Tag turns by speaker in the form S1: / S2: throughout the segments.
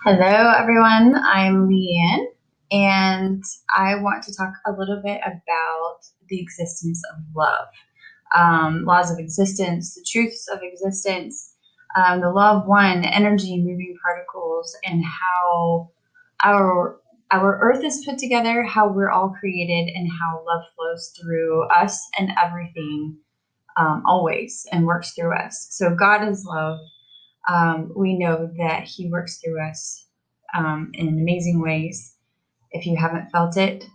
S1: Hello, everyone. I'm Leanne, and I want to talk a little bit about the existence of love, laws of existence, the truths of existence, the law of one, energy, moving particles, and how our our Earth is put together, how we're all created, and how love flows through us and everything always and works through us. So God is love. We know that He works through us in amazing ways. If you haven't felt it,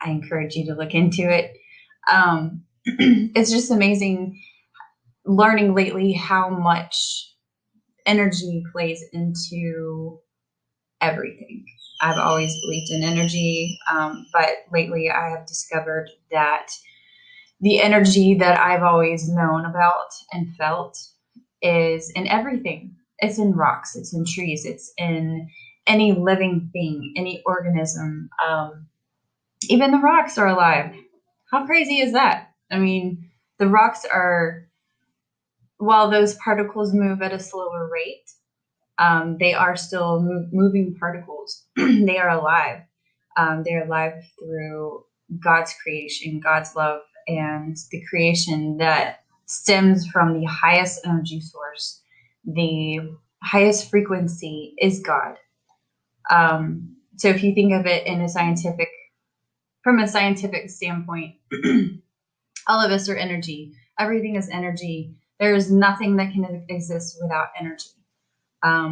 S1: I encourage you to look into it. It's just amazing learning lately how much energy plays into everything. I've always believed in energy, but lately I have discovered that the energy that I've always known about and felt is in everything. It's in rocks, it's in trees, it's in any living thing, any organism. Even the rocks are alive. How crazy is that? I mean, the rocks are, while those particles move at a slower rate, they are still moving particles. They are alive. They're alive through God's creation, God's love, and the creation that stems from the highest energy source. The highest frequency is God. So if you think of it from a scientific standpoint, all of us are energy. Everything is energy. There is nothing that can exist without energy.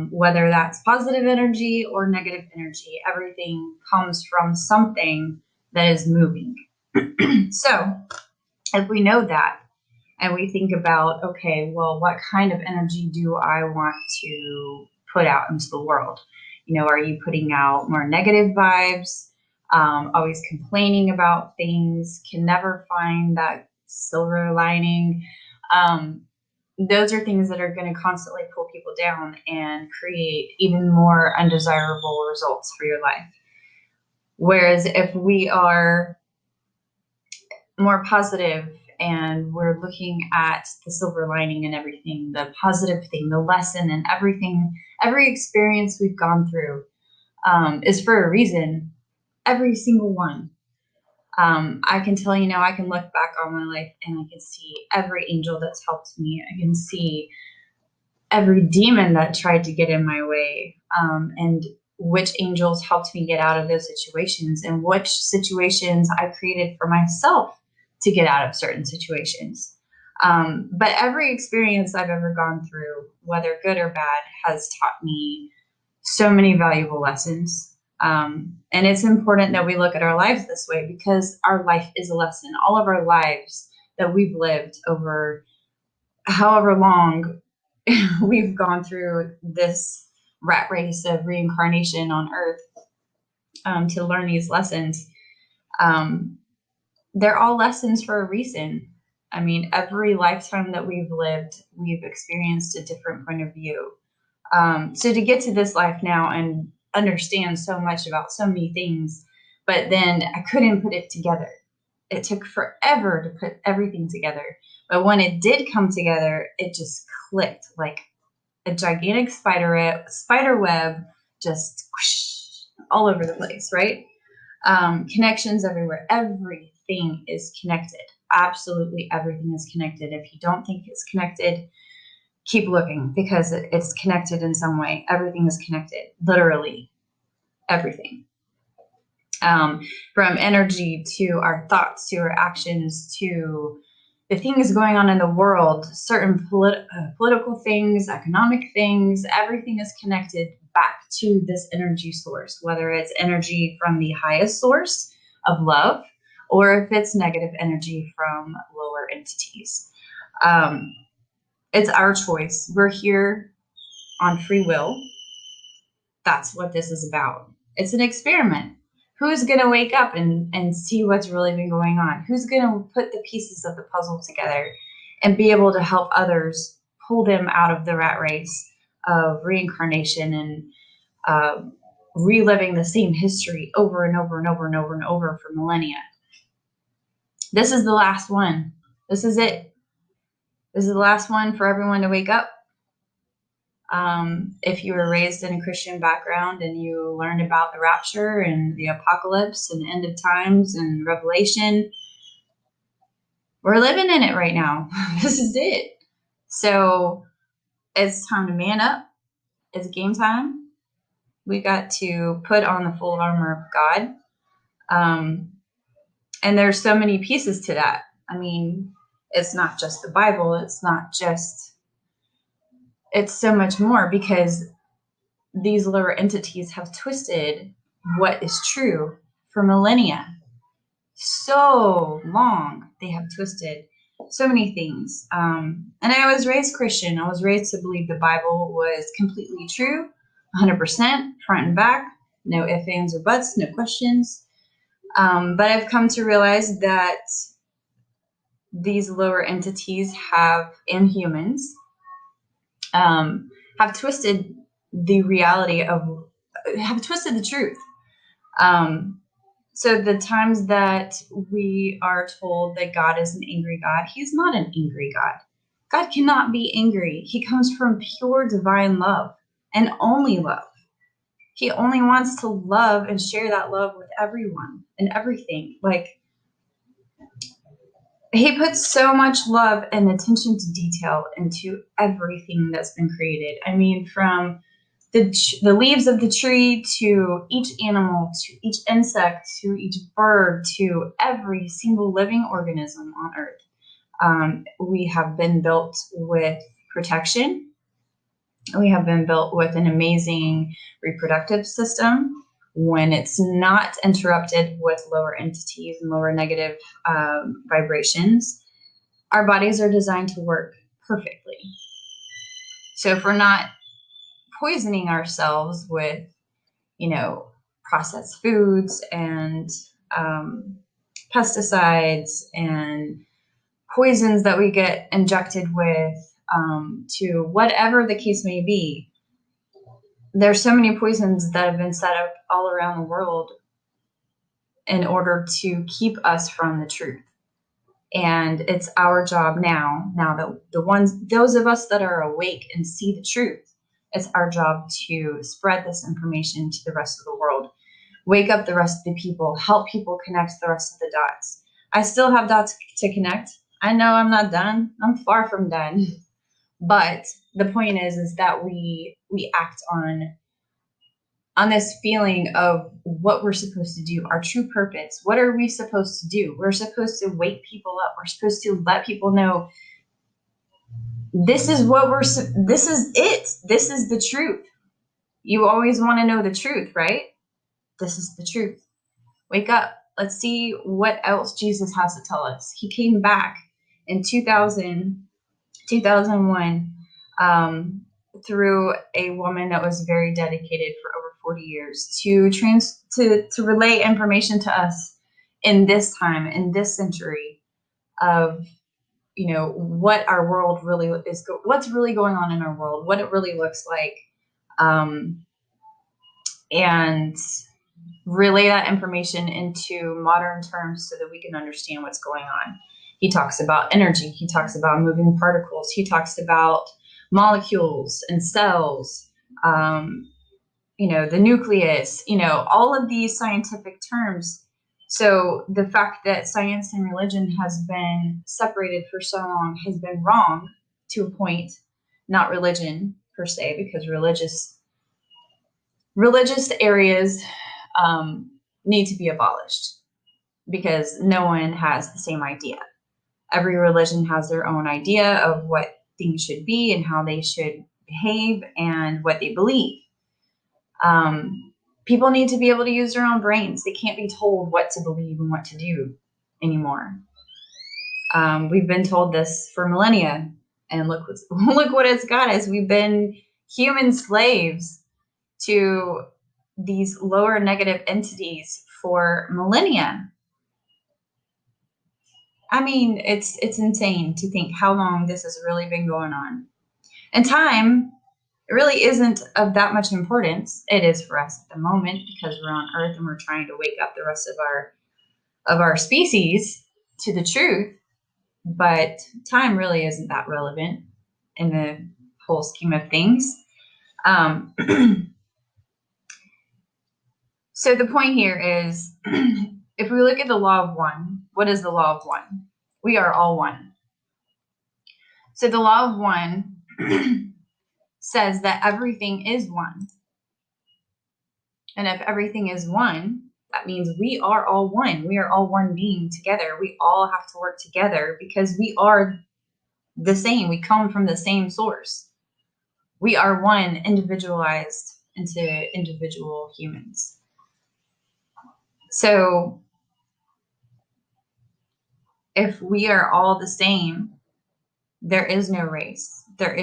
S1: Whether that's positive energy or negative energy, everything comes from something that is moving. So, if we know that and we think about, okay, well, what kind of energy do I want to put out into the world? Are you putting out more negative vibes, always complaining about things, can never find that silver lining? Um, those are things that are going to constantly pull people down and create even more undesirable results for your life. Whereas if we are more positive and we're looking at the silver lining and everything, the positive thing, the lesson and everything, every experience we've gone through is for a reason, every single one. I can tell I can look back on my life and I can see every angel that's helped me. I can see every demon that tried to get in my way, and which angels helped me get out of those situations and which situations I created for myself to get out of certain situations. But every experience I've ever gone through, whether good or bad, has taught me so many valuable lessons. And it's important that we look at our lives this way because our life is a lesson. All of our lives that we've lived over however long we've gone through this rat race of reincarnation on Earth, to learn these lessons. Um, they're all lessons for a reason. I mean, every lifetime that we've lived, we've experienced a different point of view. So to get to this life now and understand so much about so many things, but then I couldn't put it together. It took forever to put everything together. But when it did come together, it just clicked like a gigantic spider web, just whoosh, all over the place, right? Connections everywhere. Everything is connected. Absolutely everything is connected. If you don't think it's connected, keep looking because it's connected in some way. Everything is connected, literally everything. From energy to our thoughts to our actions to the things going on in the world, certain political things, economic things, everything is connected back to this energy source, whether it's energy from the highest source of love or if it's negative energy from lower entities. Um, it's our choice. We're here on free will. That's what this is about. It's an experiment. Who's going to wake up and see what's really been going on? Who's going to put the pieces of the puzzle together and be able to help others pull them out of the rat race of reincarnation and uh, reliving the same history over and over and over and over and over for millennia? This is the last one. This is it. This is the last one for everyone to wake up. If you were raised in a Christian background and you learned about the rapture and the apocalypse and the end of times and Revelation, we're living in it right now. This is it. So it's time to man up. It's game time. We got to put on the full armor of God. And there's so many pieces to that. I mean, it's not just the Bible. It's so much more, because these lower entities have twisted what is true for millennia. So long they have twisted so many things. And I was raised Christian. I was raised to believe the Bible was completely true, 100%, front and back, no ifs, ands, or buts, no questions. But I've come to realize that these lower entities and humans, have twisted the reality have twisted the truth. So the times that we are told that God is an angry God, he's not an angry God. God cannot be angry. He comes from pure divine love and only love. He only wants to love and share that love with everyone and everything. Like, he puts so much love and attention to detail into everything that's been created. I mean, from the leaves of the tree to each animal, to each insect, to each bird, to every single living organism on Earth. We have been built with protection. We have been built with an amazing reproductive system. When it's not interrupted with lower entities and lower negative vibrations, our bodies are designed to work perfectly. So if we're not poisoning ourselves with, processed foods and pesticides and poisons that we get injected with, to whatever the case may be, there's so many poisons that have been set up all around the world in order to keep us from the truth. And it's our job now that those of us that are awake and see the truth, it's our job to spread this information to the rest of the world. Wake up the rest of the people, help people connect the rest of the dots. I still have dots to connect. I know I'm not done. I'm far from done. But the point is that we act on this feeling of what we're supposed to do, our true purpose. What are we supposed to do? We're supposed to wake people up. We're supposed to let people know this is it. This is the truth. You always want to know the truth, right? This is the truth. Wake up. Let's see what else Jesus has to tell us. He came back in 2001, through a woman that was very dedicated for over 40 years to relay information to us in this time, in this century, of what our world really is, what's really going on in our world, what it really looks like, and relay that information into modern terms so that we can understand what's going on. He talks about energy. He talks about moving particles. He talks about molecules and cells, the nucleus, all of these scientific terms. So the fact that science and religion has been separated for so long has been wrong to a point, not religion per se, because religious areas need to be abolished, because no one has the same idea. Every religion has their own idea of what things should be and how they should behave and what they believe. People need to be able to use their own brains. They can't be told what to believe and what to do anymore. We've been told this for millennia, and look what it's got us. We've been human slaves to these lower negative entities for millennia. I mean, it's insane to think how long this has really been going on. And time, it really isn't of that much importance. It is for us at the moment, because we're on Earth and we're trying to wake up the rest of our species to the truth. But time really isn't that relevant in the whole scheme of things. So the point here is, if we look at the law of one, what is the law of one? We are all one. So the law of one says that everything is one. And if everything is one, that means we are all one. We are all one being together. We all have to work together because we are the same. We come from the same source. We are one, individualized into individual humans. So if we are all the same, there is no race. There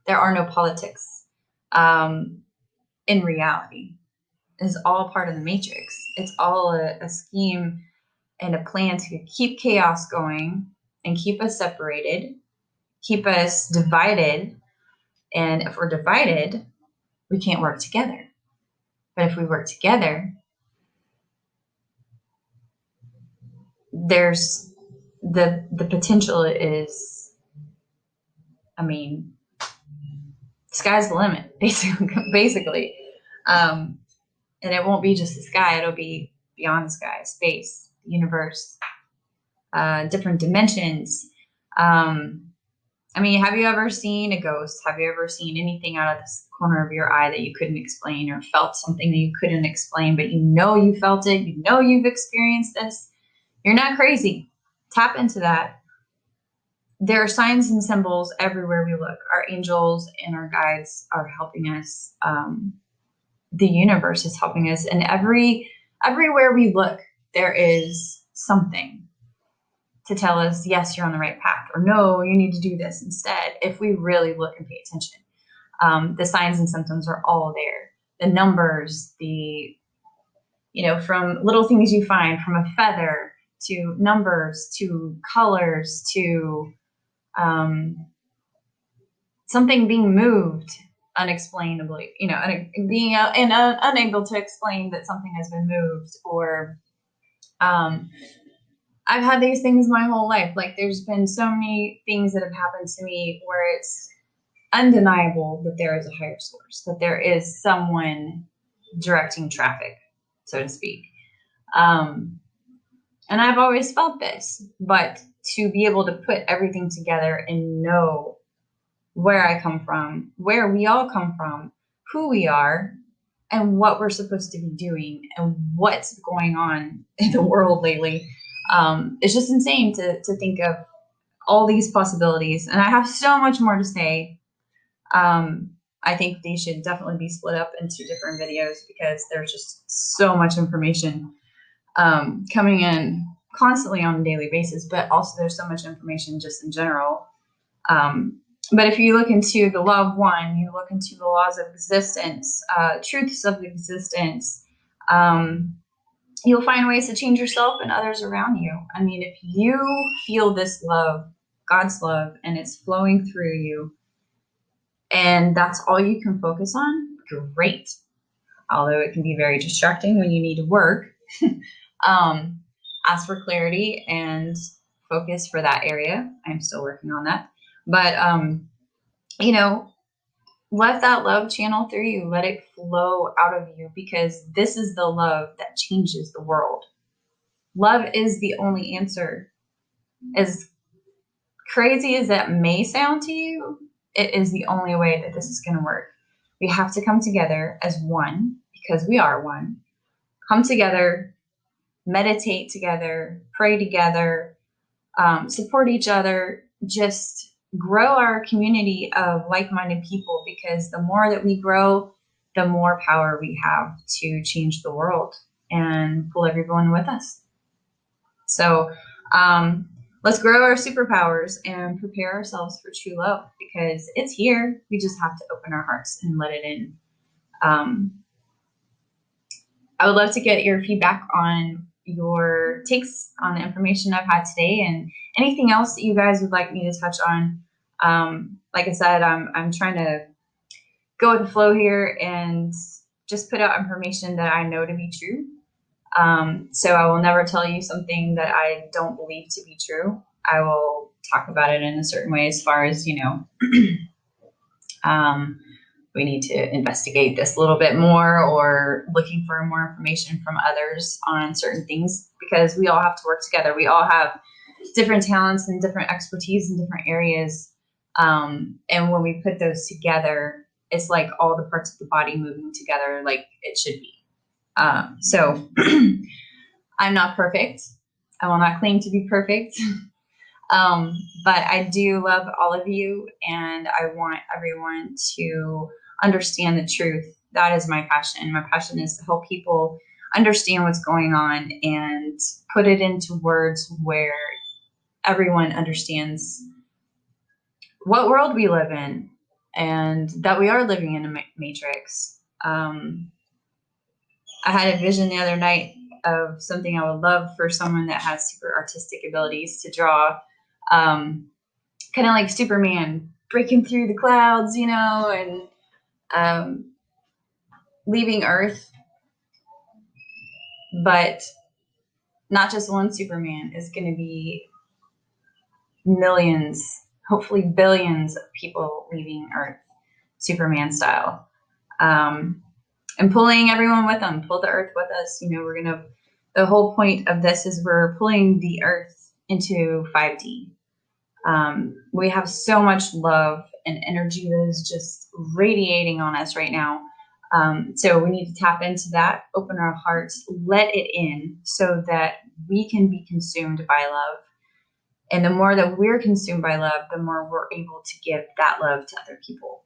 S1: are no politics. In reality, it's all part of the matrix. It's all a scheme and a plan to keep chaos going and keep us separated, keep us divided. And if we're divided, we can't work together. But if we work together, there's the potential is, I mean, sky's the limit, basically. And it won't be just the sky, it'll be beyond the sky, space, the universe, different dimensions. I mean, have you ever seen a ghost? Have you ever seen anything out of this corner of your eye that you couldn't explain, or felt something that you couldn't explain, but you know you felt it, you know you've experienced this? You're not crazy. Tap into that. There are signs and symbols everywhere we look. Our angels and our guides are helping us. The universe is helping us. And everywhere we look, there is something to tell us, yes, you're on the right path, or no, you need to do this instead, if we really look and pay attention. The signs and symptoms are all there. The numbers, from little things you find, from a feather to numbers to colors to something being moved unexplainably, being unable to explain that something has been moved, or I've had these things my whole life. Like, there's been so many things that have happened to me where it's undeniable that there is a higher source, that there is someone directing traffic, so to speak. And I've always felt this, but to be able to put everything together and know where I come from, where we all come from, who we are, and what we're supposed to be doing, and what's going on in the world lately. It's just insane to think of all these possibilities. And I have so much more to say. I think they should definitely be split up into different videos because there's just so much information coming in constantly on a daily basis, but also there's so much information just in general. But if you look into the law of one, you look into the laws of existence, truths of existence, you'll find ways to change yourself and others around you. I mean, if you feel this love, God's love, and it's flowing through you, and that's all you can focus on, great. Although it can be very distracting when you need to work. Ask for clarity and focus for that area. I'm still working on that. But, let that love channel through you. Let it flow out of you, because this is the love that changes the world. Love is the only answer. As crazy as that may sound to you, it is the only way that this is going to work. We have to come together as one, because we are one. Come together, meditate together, pray together, support each other, just grow our community of like-minded people, because the more that we grow, the more power we have to change the world and pull everyone with us. So let's grow our superpowers and prepare ourselves for true love, because it's here. We just have to open our hearts and let it in. I would love to get your feedback on your takes on the information I've had today, and anything else that you guys would like me to touch on. Like I said, I'm trying to go with the flow here and just put out information that I know to be true. So I will never tell you something that I don't believe to be true. I will talk about it in a certain way, as far as, we need to investigate this a little bit more, or looking for more information from others on certain things, because we all have to work together. We all have different talents and different expertise in different areas. And when we put those together, it's like all the parts of the body moving together like it should be. So I'm not perfect. I will not claim to be perfect. But I do love all of you, and I want everyone to understand the truth. That is my passion. My passion is to help people understand what's going on and put it into words where everyone understands what world we live in, and that we are living in a matrix. I had a vision the other night of something I would love for someone that has super artistic abilities to draw, kind of like Superman breaking through the clouds, and leaving Earth. But not just one Superman, is going to be millions, hopefully billions of people leaving Earth, Superman style. And pulling everyone with them, pull the Earth with us. The whole point of this is we're pulling the Earth into 5D. We have so much love and energy that is just radiating on us right now. So we need to tap into that, open our hearts, let it in, so that we can be consumed by love. And the more that we're consumed by love, the more we're able to give that love to other people.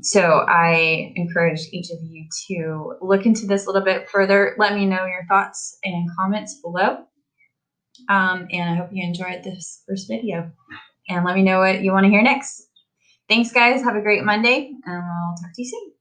S1: So I encourage each of you to look into this a little bit further. Let me know your thoughts and comments below. And I hope you enjoyed this first video. And let me know what you want to hear next. Thanks, guys. Have a great Monday, and I'll talk to you soon.